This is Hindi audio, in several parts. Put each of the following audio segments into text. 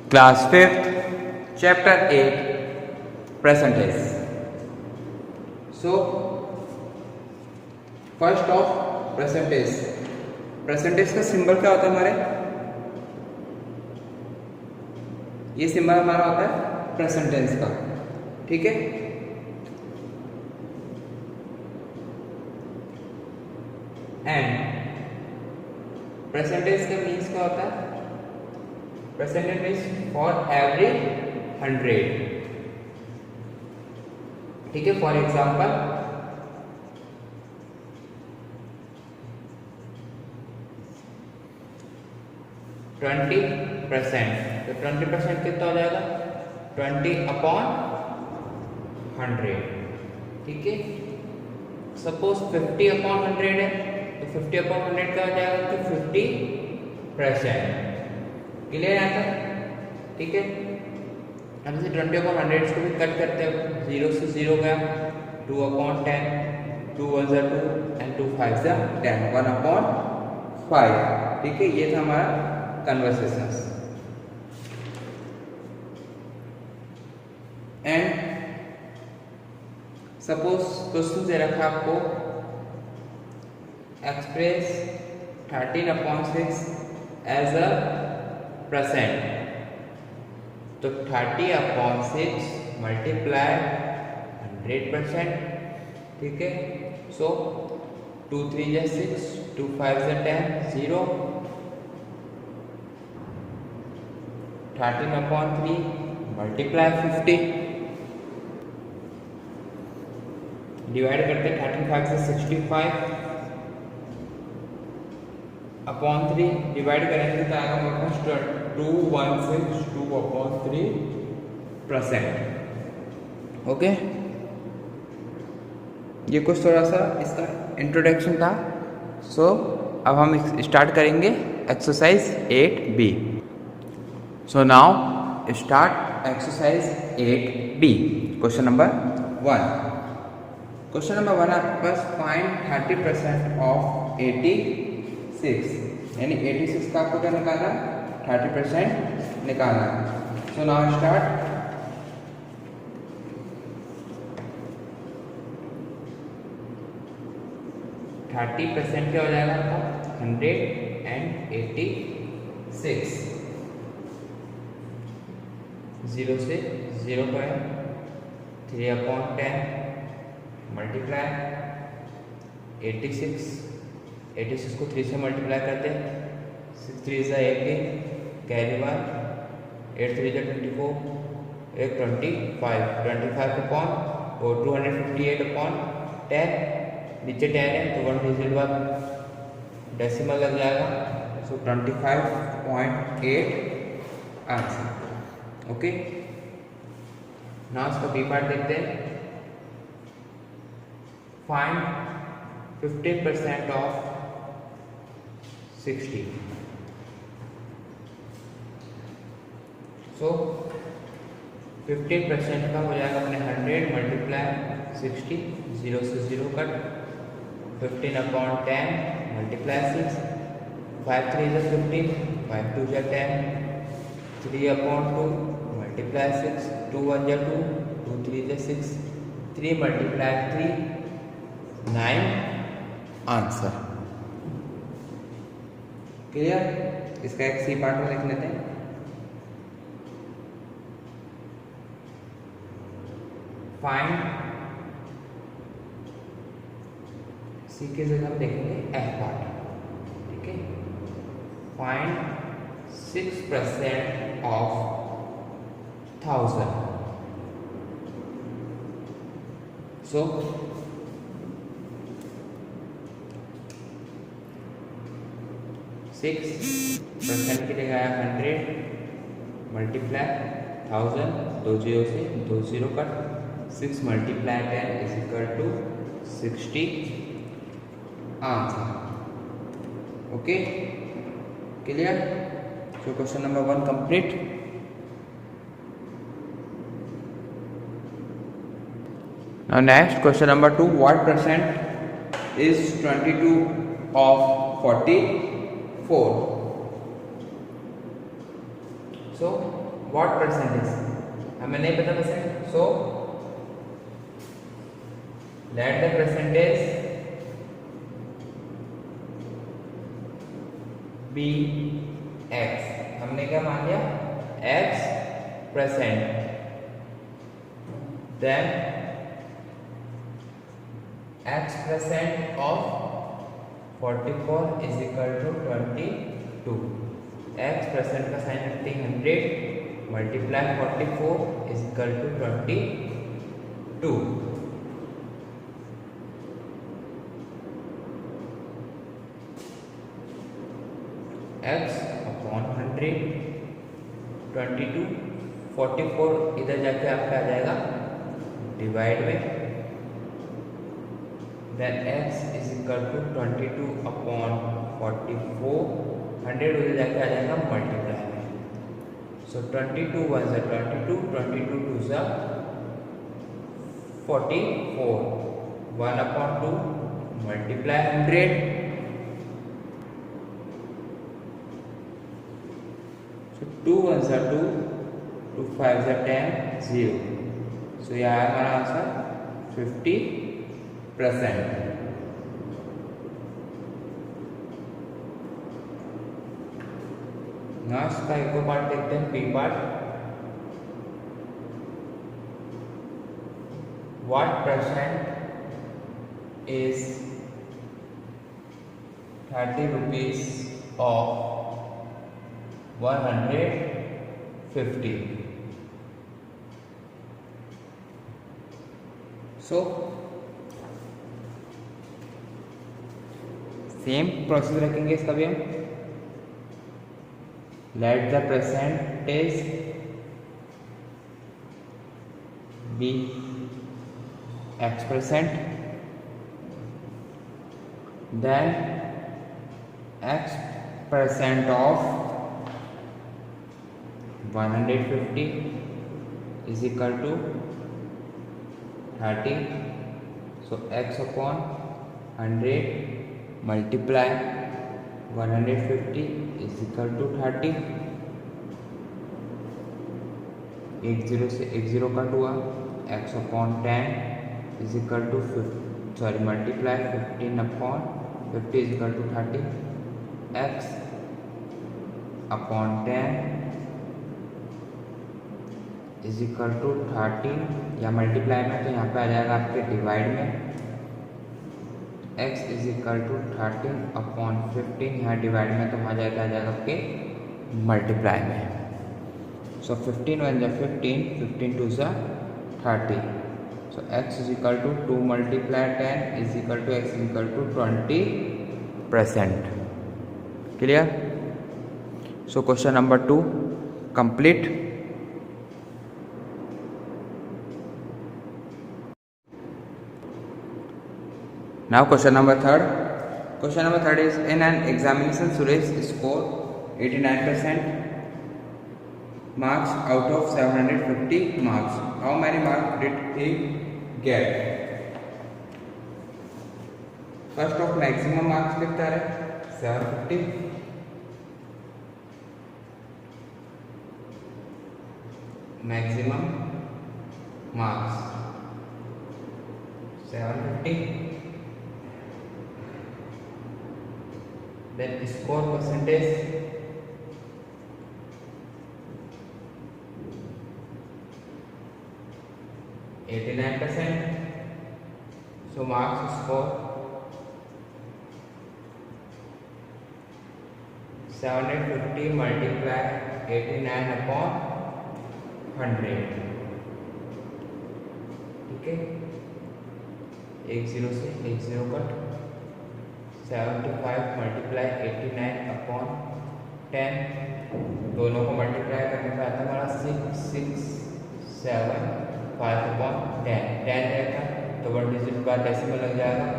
Class 5th, Chapter 8, Percentage. So, first of percentage. Percentage का सिंबल क्या होता है हमारे? ये सिंबल हमारा होता है परसेंटेज का, ठीक है। एंड परसेंटेज का मीन्स क्या होता है? परसेंटेज मीन्स फॉर एवरी 100, ठीक है। फॉर एग्जाम्पल 20%, तो 20% कितना हो जाएगा? 20/100, ठीक है। सपोज 50/100 है, तो 50/100 क्या हो जाएगा? तो 50%। क्लियर यहाँ तक, ठीक है। हम इसे 20/100 को भी कट करते हैं, 0 से 0 गया, 2/10, 2 1 2 एंड 2 5 10, 1/5, ठीक है। ये था हमारा कन्वर्सेशंस। एंड सपोज क्वेश्चन दे रखा आपको, एक्सप्रेस 13/6 एज अ परसेंट, तो 30/6 मल्टीप्लाई 100%, ठीक है। सो 2 3 जा 6, 2 5 जा 10, 0, 13/3 मल्टीप्लाई 50, डिवाइड करते 13/5 से 65 अपॉन 3, डिवाइड करेंगे तो आएगा हमारे पास 216/3%। ओके, ये कुछ थोड़ा सा इसका इंट्रोडक्शन था। सो अब हम स्टार्ट करेंगे exercise 8B। So now start exercise 8B. Question number 1. Question number 1 आपके पास find 30% of 86, यानी 86 का आपको क्या निकालना है? 30% निकालना है। So now start. %30 क्या हो जाएगा आपका? 186। 0 से 0 करें, 3/10 मल्टीप्लाई 86 को 3 से मल्टीप्लाई करते हैं, 6 3 से 18, कैरी 1, 8 3 से 24, 1 25 अपॉन और 258/10, नीचे 10 है तो 1 डिजिट बाद डेसिमल लग जाएगा। सो 25.8 आंसर। ओके, नाउ इसका बी पार्ट देखते हैं। Find 15% of 60। सो 15% का हो जाएगा अपने 100 मल्टीप्लाई 60, 0 से 0 कट, 15/10 मल्टीप्लाई 6, 5 3 जा 15, 5 2 जा 10, 3/2 मल्टीप्लाई 6, 2 1 जा 2, 2 3 जा 6, 3 मल्टीप्लाई 3, 9 आंसर। क्लियर? इसका एक सी पार्ट में लिख लेते हैं। फाइंड, सी के जगह हम देखेंगे एफ पार्ट, ठीक है। Find 6% of 1000। सो 6% की जगह 100 मल्टीप्लाई 1000, 2 0 से 2 0 cut, 6 multiply 10 is equal to 60 answer. Okay, clear? So question number 1 complete. Now next question number 2. What percent is 22 of 44? So what percentage, हमें नहीं पता percent, so let the percentage be X. हमने क्या मान लिया, x%, then x% of 44 is equal to 22। x% का साइन रखते हैं 100 multiply 44 is equal to 22। x upon 100 22 44 इधर जाके आपका आ जाएगा डिवाइड में, then x is equal to 22 upon 44, 100 उधर जाके आ जाएगा मल्टीप्लाई में, so 22 1 से 22, 22 2 से 44, 1 upon 2 मल्टीप्लाई 100, so 2 1 से 2, 2 5 से 10, 0, so यह है हमारा आंसर 50%। नेक्स्ट का एक और पार्ट देखते हैं, P part. What percent is 30 rupees of 150। So same process रखेंगे इसका भी हम। Let the percentage be x%, then x% of 150 is equal to 30, so x upon 100 multiply 150 is equal to 30, 1 0 से 1 0 कट हुआ, x upon 10 is equal to multiply 15 upon 50 is equal to 30, x upon 10 is equal to 30, या मल्टीप्लाई में तो यहाँ पे आ जाएगा आपके डिवाइड में, x is equal to 13 upon 15, यहाँ डिवाइड में तो वहाँ जाएगा आ जाएगा आपके मल्टीप्लाई में, सो 15 1 जा 15, 15 2 जा 30, so x is equal to 2 multiply 10 is equal to x is equal to 20%। Clear? So question number 2 complete. Now question number 3. Question number 3 is, in an examination Suresh scored 89% marks out of 750 marks. How many marks did he get? First of maximum marks लिखता है 750, maximum marks 750, then score percentage 89%, so marks score 750 multiply 89 upon 100, ठीक है, 1 0 से 1 0 कट, 75 मल्टीप्लाई 89 अपॉन 10, दोनों को मल्टीप्लाई करने पर आता है हमारा 665 अपॉन 10 रहेगा तो 1 डिजिट बाद डेसिमल लग जाएगा,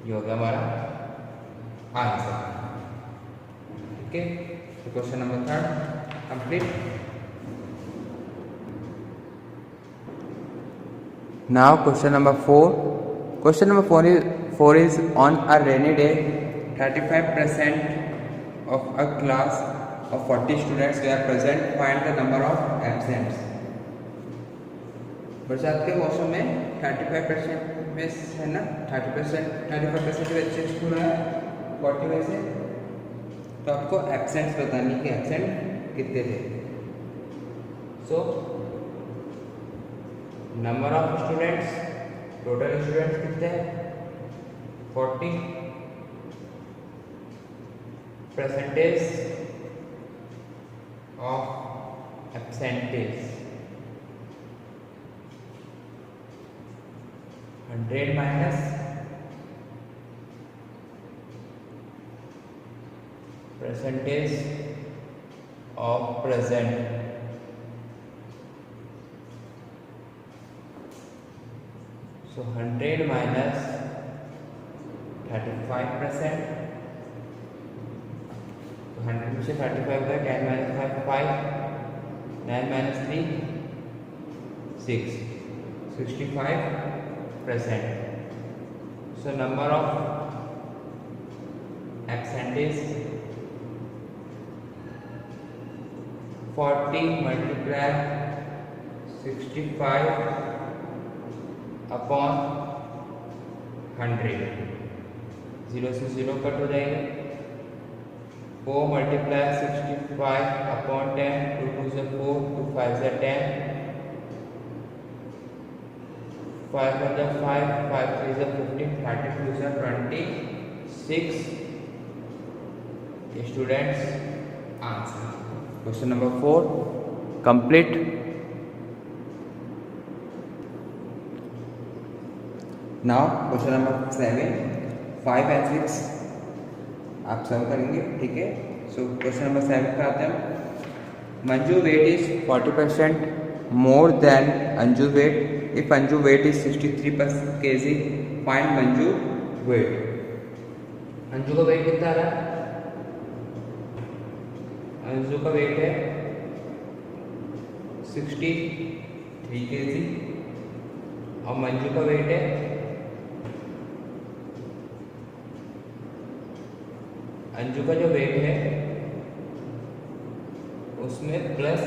ये हो गया हमारा आंसर। ठीक है, तो question number 3 complete. Now question number 4। Question number 4 is on a rainy day 35% of a class of 40 students were present, find the number of absents. बरसात के मौसम में 35% में है ना, 35% बच्चे स्कूल आए 40 में से, तो आपको एब्सेंट्स बतानी कि एब्सेंट कितने थे। So number of students, total students कितने हैं 40, percentage of absentees 100 minus percentage of present, so 100 minus 35%, तो 100 में से 35 का 10 minus 5 5, 9 minus 3 6, 65%. So number of absentees 40 multiply 65 upon 100, 0 से 0 कट हो जाएगा। 4 मल्टीप्लाई 65 अपॉन 10, 2 2 से 4, 2 5 से 10, 5 1 से 5, 5 3 से 15, 32 से 26 students answer. Question number 4 complete. Now question number 7, 5 and 6 आप सॉल्व करेंगे, ठीक है। सो क्वेश्चन नंबर 7 पे आते हैं। Manju weight is 40% more than Anju weight. If Anju weight is 63 kg, find Manju weight. Anju का वेट कितना आ रहा है? अंजू का वेट है 63 kg और मंजू का वेट है अंजू का जो वेट है उसमें plus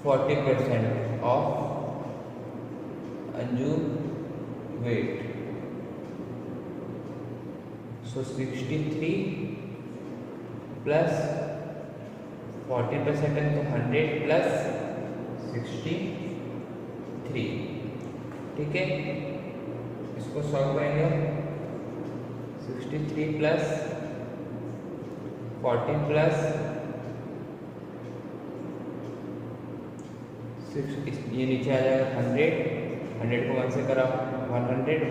40% of Anju weight, so 63 plus 40% है तो 100 प्लस 63, ठीक है। इसको सॉल्व करेंगे। 63 प्लस 40 प्लस 6, ये नीचे आ जाएगा 100 को 1 से करा 100 को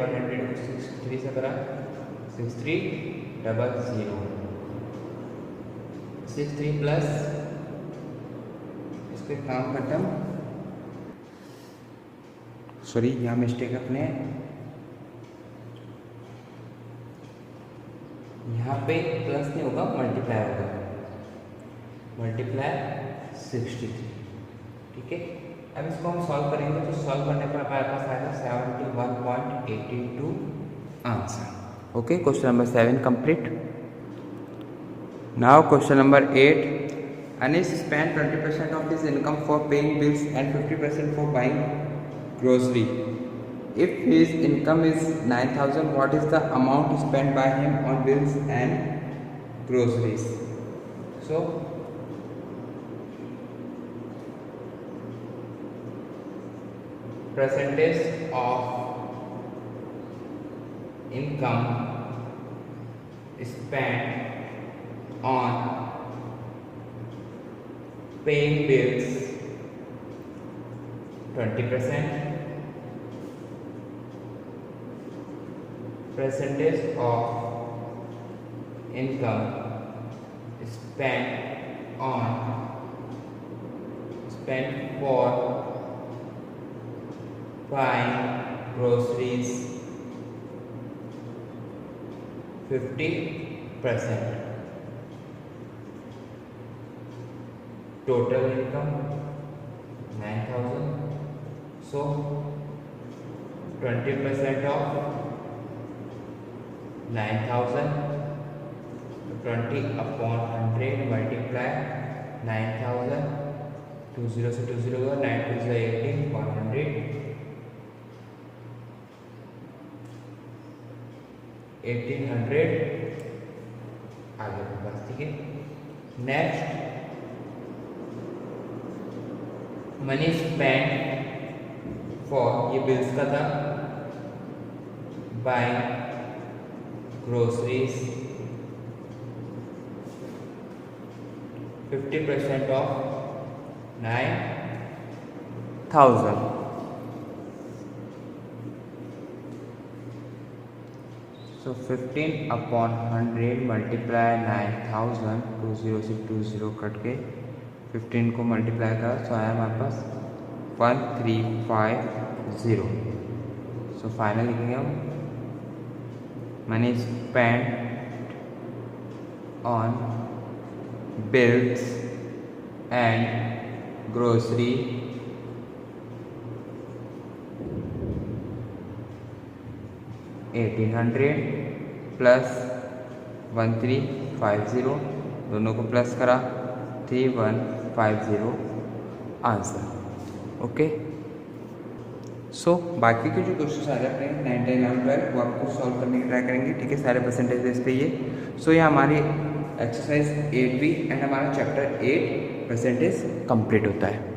63 से करा 6300, 63 प्लस इसके काम खत्म। सॉरी यहाँ मिस्टेक अपने, यहाँ पे प्लस नहीं होगा, मल्टीप्लाई होगा, मल्टीप्लाई 63, ठीक है। अब इसको हम सॉल्व करेंगे, तो सॉल्व करने पर हमारे पास आएगा 71.82 answer. Okay, question number 7 complete. Now question number 8, Anish spent 20% of his income for paying bills and 50% for buying grocery. If his income is 9,000, what is the amount spent by him on bills and groceries? So percentage of income spent on paying bills 20%, percentage of income spent for buying groceries 50%, total income 9,000, so 20% of 9,000, 20/100 multiply 9000, 20 से 20 गया, 9 2 से 18, 100, 1800 आगे बस, ठीक है। नेक्स्ट मनी स्पेंड फॉर, ये बिल्स का था, buying groceries 50% of 9000, so 15/100 multiply 9000, 20 से 20 कट के 15 को मल्टीप्लाई करा, तो आया हमारे पास 1350। सो फाइनल लिखेंगे हम money spend on bills and grocery $1800 plus 1350, दोनों को प्लस करा 3150 आंसर। ओके, सो बाकी के जो क्वेश्चन आ रहे हैं अपने 9, 10, 11, 12 वो आपको सॉल्व करने की ट्राई करेंगे, ठीक है, सारे परसेंटेज इस पे ये। सो ये हमारी एक्सरसाइज 8B एंड हमारा चैप्टर 8 परसेंटेज कंप्लीट होता है।